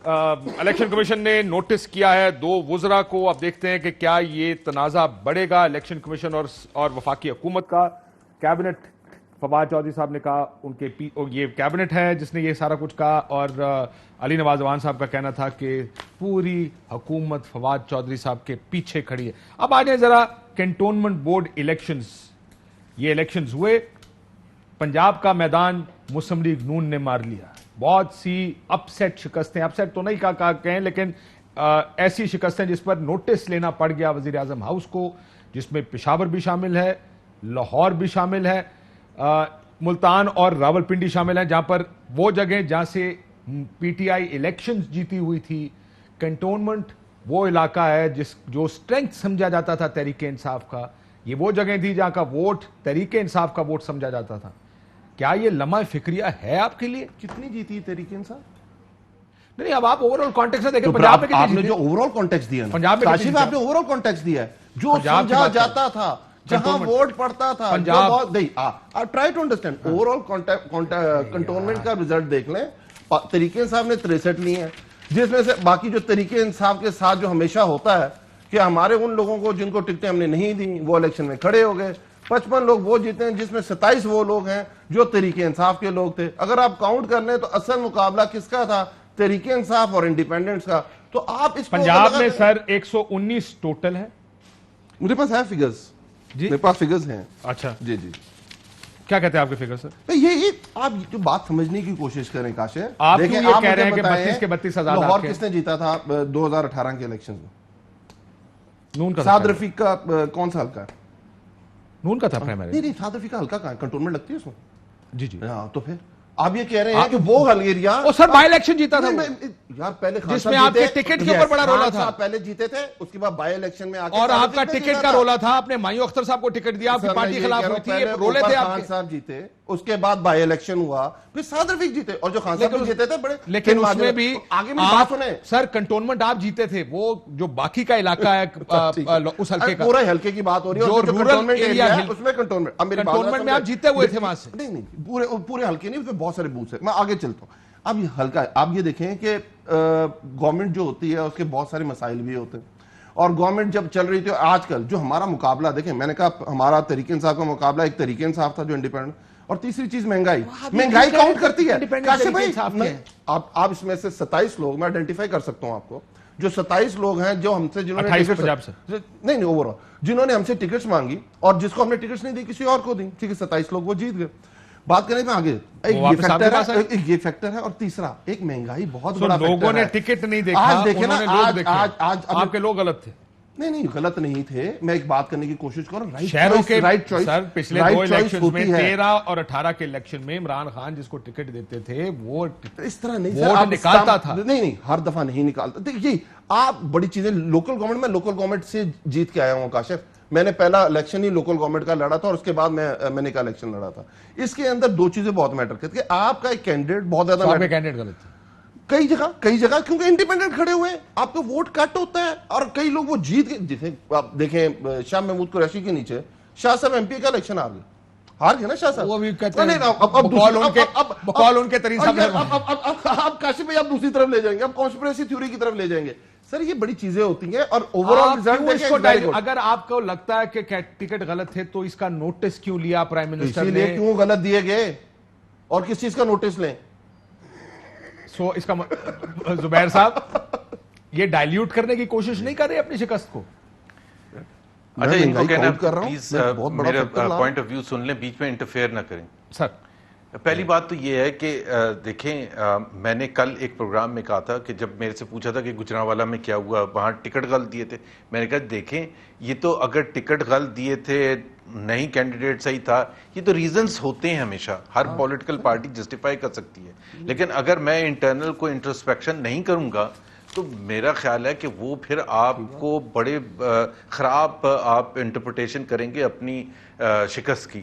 Election commission نے notice کیا ہے 2 وزراء کو. اب دیکھتے ہیں کہ کیا یہ تنازع بڑھے گا الیکشن کمیشن اور وفاقی حکومت کا. کیبنٹ فواد چودھری صاحب نے کہا ان کے یہ کیبنٹ ہے جس نے یہ سارا کچھ کہا, اور علی نواز اعوان صاحب کا کہنا تھا کہ پوری حکومت فواد چودھری صاحب کے پیچھے کھڑی ہے. اب آ جائیں ذرا کنٹونمنٹ بورڈ الیکشنز. یہ الیکشنز ہوئے, پنجاب کا میدان مسلم لیگ نون نے مار لیا. بہت سی اپسیٹ شکستیں, اپسیٹ تو نہیں کہیں لیکن ایسی شکستیں جس پر نوٹس لینا پڑ گیا وزیر اعظم ہاؤس کو, جس میں پشاور بھی شامل ہے, لاہور بھی شامل ہے, ملتان اور راولپنڈی شامل ہیں, جہاں پر وہ جگہ جہاں سے پی ٹی آئی الیکشنز جیتی ہوئی تھی. کنٹونمنٹ وہ علاقہ ہے جو سٹرینگتھ سمجھا جاتا تھا تحریک انصاف کا. یہ وہ جگہ تھی جہاں کا ووٹ تحریک انصاف کا ووٹ سمجھا جاتا تھا. کیا یہ لمحہ فکریہ ہے آپ کے لیے؟ کتنی جیتی تحریک انصاف؟ نہیں, اب آپ اوور آل کانٹیکس دیکھیں. پنجاب میں آپ نے جو اوور آل کانٹیکس دیا نا, کاشف آپ نے اوور آل کانٹیکس دیا ہے, جو سمجھا جاتا تھا, جہاں ووٹ پڑتا تھا, try to understand overall cantonment کا رزلٹ دیکھ لیں. تحریک انصاف نے 63 لی ہیں, جس میں سے باقی جو تحریک انصاف کے ساتھ جو ہمیشہ ہوتا ہے کہ ہمارے ان لوگوں کو جن کو ٹکٹیں ہم نے نہیں دی وہ الیکشن میں کھڑے ہو گئے. 55 لوگ وہ جیتے ہیں, جس میں 27 وہ لوگ ہیں جو تحریک انصاف کے لوگ تھے. اگر آپ کاؤنٹ کر لیں تو اصل مقابلہ کس کا تھا؟ تحریک انصاف اور انڈیپینڈنٹس کا. تو آپ اس پنجاب میں سر 119 ٹوٹل ہے. میرے پاس ہے فگرز, میرے پاس فگرز ہیں. اچھا جی جی, کیا کہتے ہیں آپ کے فگر سر؟ یہ آپ جو بات سمجھنے کی کوشش کریں کاشف. آپ کیوں یہ کہہ رہے ہیں کہ 32 کے 32 آزاد؟ لاہور کس نے جیتا تھا 2018 کے الیکشن میں؟ نون کا. سعد رفیق کا کون سا حلقہ ہے؟ نون کا تھا پرائمری. نہیں, سعد رفیق کا حلقہ کہاں ہے؟ کنٹونمنٹ لگتی ہے اس میں. جی جی, ہاں, تو پھر آپ یہ کہہ رہے ہیں کہ وہ ایریا سر بائی الیکشن جیتا تھا یار, پہلے جس میں آپ کے ٹکٹ کے اوپر بڑا رولا تھا. پہلے جیتے تھے, اس کے بعد بائی الیکشن میں اور آپ کا ٹکٹ کا رولا تھا. آپ نے مایو اختر صاحب کو ٹکٹ دیا, آپ کی پارٹی خلاف ہوئی تھی, رولے تھے آپ کے. صاحب جیتے, اس کے بعد بائی الیکشن ہوا, پھر سعد رفیق جیتے, اور جو خان صاحب جیتے تھے بڑے. لیکن اس میں بھی آگے میں بات سنیں سر, کنٹونمنٹ آپ جیتے تھے, وہ جو باقی کا علاقہ ہے اس حلقے کا, پورے حلقے کی بات ہو رہی ہے, جو رورل ایریا ہے اس میں کنٹونمنٹ میں آپ جیتے ہوئے تھے وہاں سے. نہیں, پورے حلقے نہیں, اس میں بہت سارے بوتھ ہیں. میں آگے چلتا ہوں. اب یہ حلقہ ہے, آپ یہ دیکھیں کہ گورنمنٹ جو ہوتی ہے اس کے بہت سارے مسائل بھی ہوتے ہیں, اور گورنمنٹ جب چل رہی تھی, آج کل جو ہمارا مقابلہ دیکھیں, میں نے کہا ہمارا تحریک انصاف کا مقابلہ ایک تحریک انصاف تھا جو انڈیپینڈنٹ, اور تیسری چیز مہنگائی کاؤنٹ کرتی ہے. کاشف بھائی, آپ اس میں سے 27 لوگ میں آئیڈینٹیفائی کر سکتا ہوں آپ کو, جو 27 لوگ ہیں جو ہم سے جنہوں نے نہیں اوور آل جنہوں نے ہم سے ٹکٹس مانگی, اور جس کو ہم نے ٹکٹس نہیں دی کسی اور کو دی, ٹھیک ہے, 27 لوگ وہ جیت گئے. بات کریں میں آگے, یہ فیکٹر ہے, اور تیسرا ایک مہنگائی بہت بڑا فیکٹر ہے. لوگوں نے ٹکٹ نہیں دیکھا, آج دیکھیں نا, آج آپ کے لوگ غلط تھے. نہیں غلط نہیں تھے, میں ایک بات کرنے کی کوشش کروں. شہروں کے سر پچھلے 2 الیکشن میں 13 اور 18 کے الیکشن میں عمران خان جس کو ٹکٹ دیتے تھے وہ اس طرح نہیں ووٹ نکالتا تھا. نہیں, ہر دفعہ نہیں نکالتا. دیکھیے آپ بڑی چیزیں, لوکل گورنمنٹ, میں لوکل گورنمنٹ سے جیت کے آیا ہوں کاشف. میں نے پہلا الیکشن ہی لوکل گورنمنٹ کا لڑا تھا, اور اس کے بعد میں نے کا الیکشن لڑا تھا. اس کے اندر 2 چیزیں بہت میٹر کرتی ہیں. آپ کا ایک کینڈیڈیٹ بہت زیادہ کینڈیڈیٹ غلط تھا کئی جگہ, کیونکہ انڈیپینڈنٹ کھڑے ہوئے ہیں, آپ کا ووٹ کٹ ہوتا ہے, اور کئی لوگ وہ جیت کے, جیسے آپ دیکھیں شاہ محمود قریشی کے نیچے شاہ صاحب ایم پی کا الیکشن ہار گئے نا شاہ صاحب. وہ بھی کہتے ہیں بقول ان کے طریقے سے. اب کاشف بھائی آپ دوسری طرف لے جائیں گے, اب کانسپریسی تھیوری کی طرف لے جائیں گے. سر یہ بڑی چیزیں ہوتی ہیں, اور اوور آل ریزلٹ. اگر آپ کو لگتا ہے کہ ٹکٹ غلط تھے تو اس کا نوٹس کیوں لیا پرائم منسٹر نے؟ اسی لیے کیوں غلط دیے گئے, اور کس چیز کا نوٹس لیں؟ سو اس کا زبیر صاحب یہ ڈائلیوٹ کرنے کی کوشش نہیں کر رہے اپنی شکست کو. اچھا, ان کو کہنا پلیز میرا پوائنٹ آف ویو سن لیں, بیچ میں انٹرفیئر نہ کریں. سر پہلی بات تو یہ ہے کہ دیکھیں, میں نے کل ایک پروگرام میں کہا تھا کہ جب میرے سے پوچھا تھا کہ گجرانوالہ میں کیا ہوا, وہاں ٹکٹ غلط دیے تھے, میں نے کہا دیکھیں یہ تو اگر ٹکٹ غلط دیے تھے, نہیں کینڈیڈیٹ صحیح تھا, یہ تو ریزنز ہوتے ہیں ہمیشہ, ہر پولیٹیکل پارٹی جسٹیفائی کر سکتی ہے. لیکن اگر میں انٹرنل کو انٹروسپیکشن نہیں کروں گا تو میرا خیال ہے کہ وہ پھر آپ کو بڑے خراب آپ انٹرپریٹیشن کریں گے اپنی شکست کی.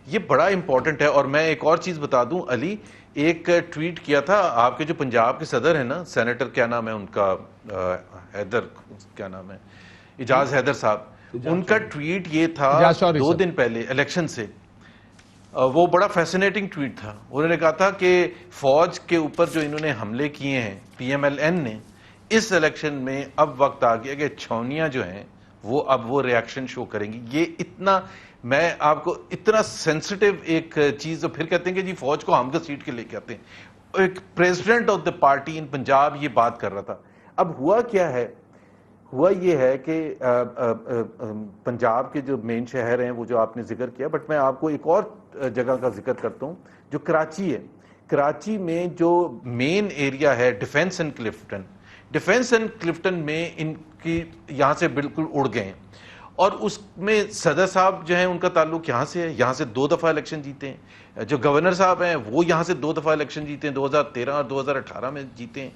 یہ بڑا امپورٹنٹ ہے. اور میں ایک اور چیز بتا دوں, علی ایک ٹویٹ کیا تھا آپ کے جو پنجاب کے صدر ہیں نا, سینیٹر کیا نام ہے ان کا, حیدر, کیا نام ہے, اعجاز حیدر صاحب, ان کا ٹویٹ یہ تھا 2 دن پہلے الیکشن سے وہ بڑا فیسنیٹنگ ٹویٹ تھا. انہوں نے کہا تھا کہ فوج کے اوپر جو انہوں نے حملے کیے ہیں پی ایم ایل این نے, اس الیکشن میں اب وقت آ گیا کہ چھاؤنیاں جو ہیں وہ ریاکشن شو کریں گی. یہ اتنا, میں آپ کو اتنا سینسٹیو ایک چیز, پھر کہتے ہیں کہ جی فوج کو ہم گھسیٹ کے لے کے آتے ہیں. ایک پریزیڈنٹ آف دا پارٹی ان پنجاب یہ بات کر رہا تھا. اب ہوا کیا ہے, ہوا یہ ہے کہ پنجاب کے جو مین شہر ہیں وہ جو آپ نے ذکر کیا, بٹ میں آپ کو ایک اور جگہ کا ذکر کرتا ہوں جو کراچی ہے. کراچی میں جو مین ایریا ہے defence and Clifton, defence and Clifton میں ان کی یہاں سے بالکل اڑ گئے ہیں, اور اس میں صدر صاحب جو ہیں ان کا تعلق یہاں سے ہے, یہاں سے 2 دفعہ الیکشن جیتے ہیں. جو گورنر صاحب ہیں وہ یہاں سے 2 دفعہ الیکشن جیتے ہیں, 2013 اور 2018 میں جیتے ہیں.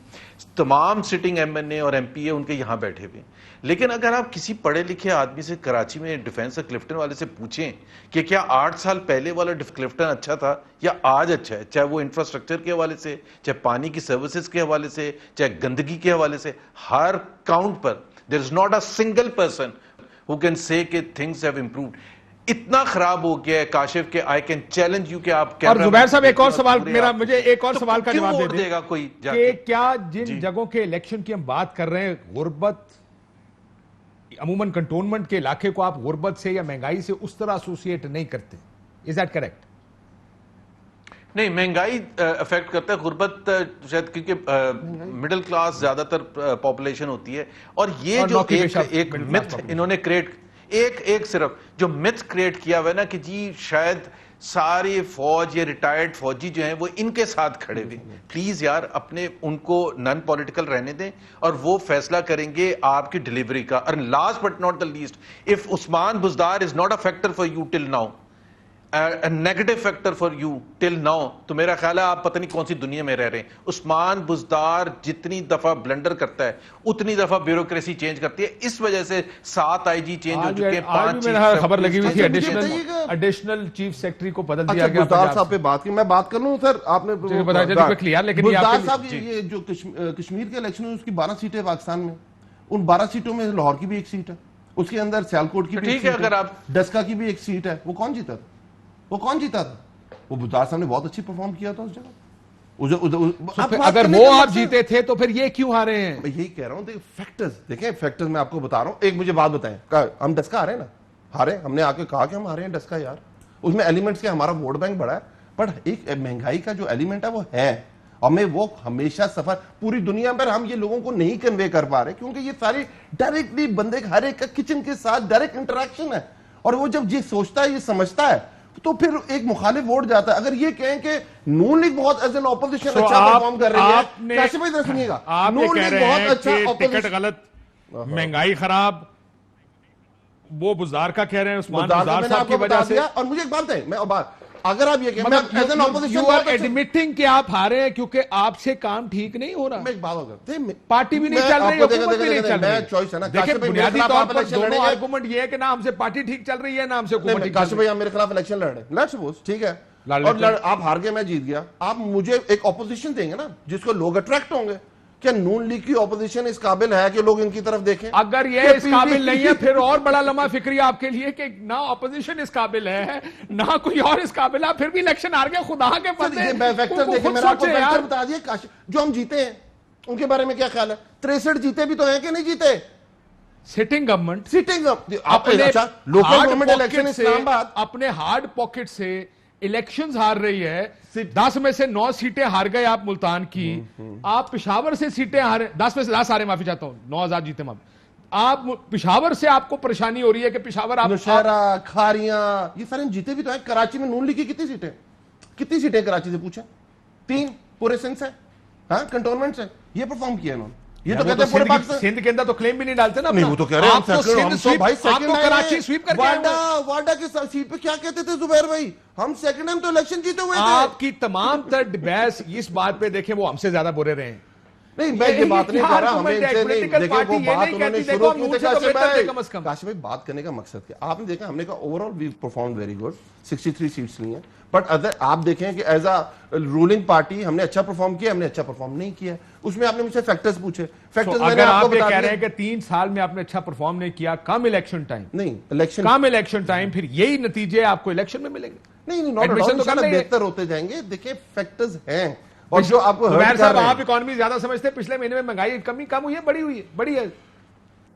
تمام سٹنگ ایم این اے اور ایم پی اے ان کے یہاں بیٹھے ہوئے. لیکن اگر آپ کسی پڑھے لکھے آدمی سے کراچی میں ڈیفینس اور کلفٹن والے سے پوچھیں کہ کیا 8 سال پہلے والا کلفٹن اچھا تھا یا آج اچھا ہے, چاہے وہ انفراسٹرکچر کے حوالے سے, چاہے پانی کی سروسز کے حوالے سے, چاہے گندگی کے حوالے سے, ہر کاؤنٹ پر there is not a single person who can say کہ things have improved. اتنا خراب ہو گیا ہے کاشف کہ I can challenge you کہ آپ اور زبیر صاحب ایک اور سوال, مجھے ایک اور سوال کا جواب دے دے گا کوئی کہ کیا جن جگہوں کے الیکشن کی ہم بات کر رہے ہیں, غربت, عموماً کنٹونمنٹ کے علاقے کو آپ غربت سے یا مہنگائی سے اس طرح ایسوسیٹ نہیں کرتے, is that correct؟ نہیں, مہنگائی افیکٹ کرتا ہے, غربت شاید کیونکہ مڈل کلاس زیادہ تر پاپولیشن ہوتی ہے. اور یہ جو ایک متھ انہوں نے کریٹ, ایک صرف جو متھ کریٹ کیا ہوا ہے نا کہ جی شاید ساری فوج یا ریٹائرڈ فوجی جو ہیں وہ ان کے ساتھ کھڑے ہوئے. پلیز یار اپنے ان کو نان پولیٹیکل رہنے دیں اور وہ فیصلہ کریں گے آپ کی ڈیلیوری کا. اور last but not the least, if Usman Buzdar is not a factor for you till now, negative factor for you till now, تو میرا خیال ہے آپ پتہ نہیں کون سی دنیا میں رہ رہے ہیں. عثمان بزدار جتنی دفعہ بلنڈر کرتا ہے اتنی دفعہ بیوروکریسی چینج کرتی ہے. اس وجہ سے 7 آئی جی چینج ہو چکے ہیں, 5 خبر لگی ہوئی تھی ایڈیشنل چیف سیکرٹری کو بدل دیا گیا. بزدار صاحب پہ بات کی, میں بات کر لوں سر, آپ نے بزدار صاحب یہ جو کشمیر کے الیکشن ہے اس کی 12 سیٹیں پاکستان میں, ان 12 سیٹوں میں لاہور کی بھی ایک سیٹ ہے, اس کے اندر سیالکوٹ کی بھی ایک سیٹ ہے, ڈسکا کی بھی ایک سیٹ ہے. وہ کون جیتا تھا؟ وہ بزدار صاحب نے بہت اچھی پرفارم کیا تھا اس جگہ. اگر وہ آپ جیتے تھے تو پھر یہ کیوں ہارے ہیں؟ میں یہی کہہ رہا ہوں, دیکھیں فیکٹرز میں آپ کو بتا رہا ہوں. ایک مجھے بات بتائیں, ہم ڈسکا ہارے نا, ہارے, ہم نے آ کے کہا کہ ہم ہارے ہیں ڈسکا یار, اس میں ایلیمنٹس کے ہمارا ووٹ بینک بڑا ہے, بٹ ایک مہنگائی کا جو ایلیمنٹ ہے وہ ہے. ہمیں وہ ہمیشہ سفر پوری دنیا پر ہم یہ لوگوں کو نہیں کنوے کر پا رہے, کیونکہ یہ ساری ڈائریکٹلی بندے ہر ایک کا کچن کے ساتھ ڈائریکٹ انٹریکشن ہے, اور وہ جب یہ سوچتا ہے, یہ سمجھتا ہے, تو پھر ایک مخالف ووٹ جاتا ہے. اگر یہ کہیں کہ نون لیگ بہت ایز این اپوزیشن اچھا پرفارم کر رہی ہے, کیسے بھائی ذرا سنیے گا, نون لیگ بہت اچھا ٹکٹ غلط, مہنگائی خراب, وہ بزدار کا کہہ رہے ہیں, عثمان بزدار صاحب کی وجہ سے. اور مجھے ایک بات ہے, میں اگر آپ یہ کہیں میں as an opposition you are admitting کہ آپ ہارے ہیں کیونکہ آپ سے کام ٹھیک نہیں ہو رہا. میں ایک بات ہوگا, پارٹی بھی نہیں چل رہی, حکومت بھی نہیں چل میں چوائس ہے نا, رہی. دیکھیں بنیادی طور پر دونوں آرگومنٹ یہ ہے کہ نہ ہم سے پارٹی ٹھیک چل رہی ہے نہ ہم سے حکومت ٹھیک چل رہی ہے. کاشف بھائی آپ میرے خلاف الیکشن لڑ رہے ہیں, لیٹس سپوز, ٹھیک ہے, اور آپ ہار گئے, میں جیت گیا, آپ مجھے ایک اپوزیشن دیں گے نا جس کو لوگ اٹریکٹ ہوں گے. کیا نون لیگ کی اپوزیشن اس قابل ہے کہ لوگ ان کی طرف دیکھیں؟ اگر یہ اس قابل نہیں ہے پھر اور بڑا لمحہ فکری آپ کے لیے کہ نہ اپوزیشن اس قابل ہے نہ کوئی اور اس قابل ہے, پھر بھی الیکشن ہار گئے. خدا کے فیکٹر دیکھیں, میں نے آپ کو فیکٹر بتا دیا. جو ہم جیتے ہیں ان کے بارے میں کیا خیال ہے؟ 63 جیتے بھی تو ہیں کہ نہیں جیتے؟ Sitting government local government election Islamabad اپنے ہارڈ پاکٹ سے الیکشنز ہار رہی ہے. 10 میں سے 9 سیٹیں ہار گئے آپ ملتان کی, آپ پشاور سے سیٹیں ہارے, 10 میں سے 10 ہارے, معافی چاہتا ہوں, 9 آزاد جیتے آپ پشاور سے آپ کو پریشانی ہو رہی ہے کہ پشاور آپ نوشہرہ, کھاریاں, یہ سارے جیتے بھی تو ہیں. کراچی میں نون لیگ کی کتنی سیٹیں کراچی سے پوچھیں؟ 3 پورے سندھ سے, ہاں کنٹونمنٹ سے, یہ پرفارم کیا انہوں نے. یہ تو کہتے ہیں پورے پاکستان سندھ کے اندر تو کلیم بھی نہیں ڈالتے نا. نہیں, وہ تو کہہ رہے ہیں کراچی سویپ کر کے واڈا کی سیٹ پہ کیا کہتے تھے زبیر بھائی, ہم سیکنڈ ٹائم تو الیکشن جیتے ہوئے تھے. آپ کی تمام تر بحث اس بات پہ دیکھیں وہ ہم سے زیادہ برے رہے ہیں. نہیں, میں یہ بات نہیں کر رہا, ہمیں ان سے نہیں, دیکھیں وہ بات انہوں نے شروع کی تھی. کاشف بھائی بات کرنے کا مقصد کیا آپ نے دیکھا, ہم نے کہا overall we perform very good, 63 seats لی ہیں, بٹ اگر آپ دیکھیں کہ ایز اے رولنگ پارٹی ہم نے اچھا پرفارم کیا, ہم نے اچھا پرفارم نہیں کیا. اس میں آپ نے مجھ سے فیکٹرز پوچھے, فیکٹرز میں نے آپ کو بتا دیا. کہہ رہے ہیں کہ 3 سال میں آپ نے اچھا پرفارم نہیں کیا, کم الیکشن ٹائم, نہیں الیکشن کم الیکشن ٹائم, پھر یہی نتیجے آپ کو الیکشن میں ملیں گے. نہیں not at all, Admission تو انشاءاللہ کر لیں گے. بہتر ہوتے جائیں گے. دیکھیں فیکٹرز ہیں اور جو آپ کو زبیر ہرٹ کر صاحب رہے آپ ہیں. اکانومی زیادہ سمجھتے ہیں, پچھلے مہینے میں مہنگائی کم ہوئی ہے, بڑی ہے.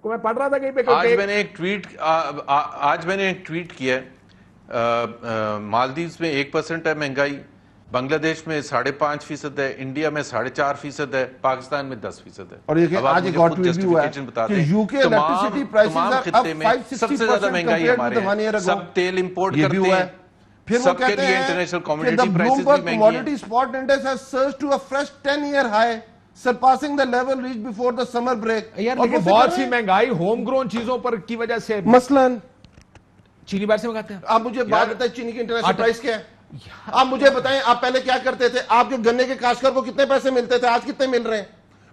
کو میں پڑھ رہا تھا کہیں پہ آج میں نے ایک ٹویٹ کیا ہے, مالدیوز میں 1% ہے مہنگائی, بنگلہ دیش میں 5.5% ہے, انڈیا میں 4.5% ہے, پاکستان میں 10% ہے. اور یہ کہ آج ایک اور ٹویٹ بھی ہوا ہے کہ یوکے الیکٹریسٹی پرائسز اب خطے میں سب سے زیادہ 560% مہنگائی ہمارے ہیں, سب تیل امپورٹ کرتے ہیں, پھر وہ سب کے کہتے لیے ہیں انٹرنیشنل کہ کمیونٹی the پرائسز بھی Bloomberg مہنگی commodity ہیں. spot index has surged to a fresh 10-year high, surpassing the level reached before the summer break. یار اور لیکن وہ بہت فکر سی ہے مہنگائی ہوم گرون چیزوں پر کی وجہ سے, مثلاً چینی باہر سے منگاتے ہیں. آپ مجھے بات بتائیں چینی کی انٹرنیشنل پرائس کیا ہے؟ آپ مجھے بتائیں آپ پہلے کیا کرتے تھے, آپ کے گنے کے کاشتکار کو کتنے پیسے ملتے تھے, آج کتنے مل رہے ہیں؟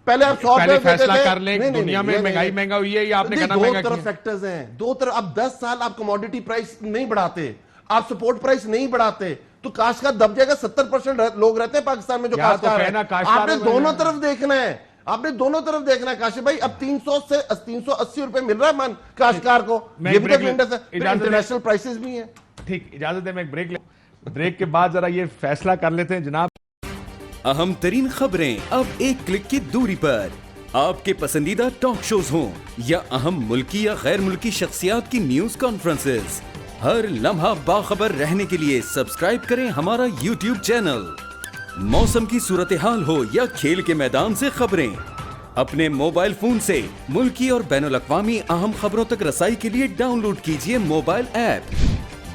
پہلے آپ 100 پہلے روپے دیتے فیصلہ تھے. کر لیں دنیا میں مہنگائی مہنگا ہوئی ہے یا آپ نے کہنا مہنگا دو طرف کیا. فیکٹرز ہیں, دو طرف. اب 10 سال آپ کموڈیٹی پرائس نہیں بڑھاتے, آپ سپورٹ پرائس نہیں بڑھاتے تو کاشتکار دب جائے گا. 70% لوگ رہتے ہیں پاکستان میں جو کاشتکار ہیں. آپ نے دونوں طرف دیکھنا ہے, آپ نے دونوں طرف دیکھنا ہے. کاشف بھائی اب 300 سے 380 روپے مل رہا ہے من کاشتکار کو, یہ بھی تو انٹرنیشنل پرائسز بھی ہیں. ٹھیک, اجازت ہے میں ایک بریک کے بعد ذرا یہ فیصلہ کر لیتے ہیں جناب. اہم ترین خبریں اب ایک کلک کی دوری پر, آپ کے پسندیدہ ٹاک شوز ہوں یا اہم ملکی یا غیر ملکی شخصیات کی نیوز کانفرنسز, ہر لمحہ باخبر رہنے کے لیے سبسکرائب کریں ہمارا یوٹیوب چینل. موسم کی صورتحال ہو یا کھیل کے میدان سے خبریں, اپنے موبائل فون سے ملکی اور بین الاقوامی اہم خبروں تک رسائی کے لیے ڈاؤن لوڈ کیجیے موبائل ایپ.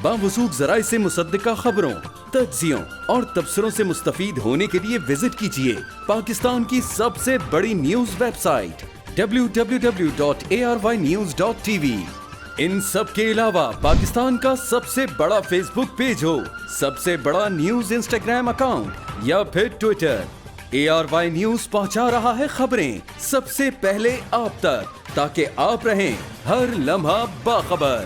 باوثوق ذرائع سے مصدقہ خبروں, تجزیوں اور تبصروں سے مستفید ہونے کے لیے وزٹ کیجیے پاکستان کی سب سے بڑی نیوز ویب سائٹ www.arYnews.tv. ان سب کے علاوہ پاکستان کا سب سے بڑا فیس بک پیج ہو, سب سے بڑا نیوز انسٹاگرام اکاؤنٹ یا پھر ٹویٹر, ARY نیوز پہنچا رہا ہے خبریں سب سے پہلے آپ تک, تاکہ آپ رہیں ہر لمحہ باخبر.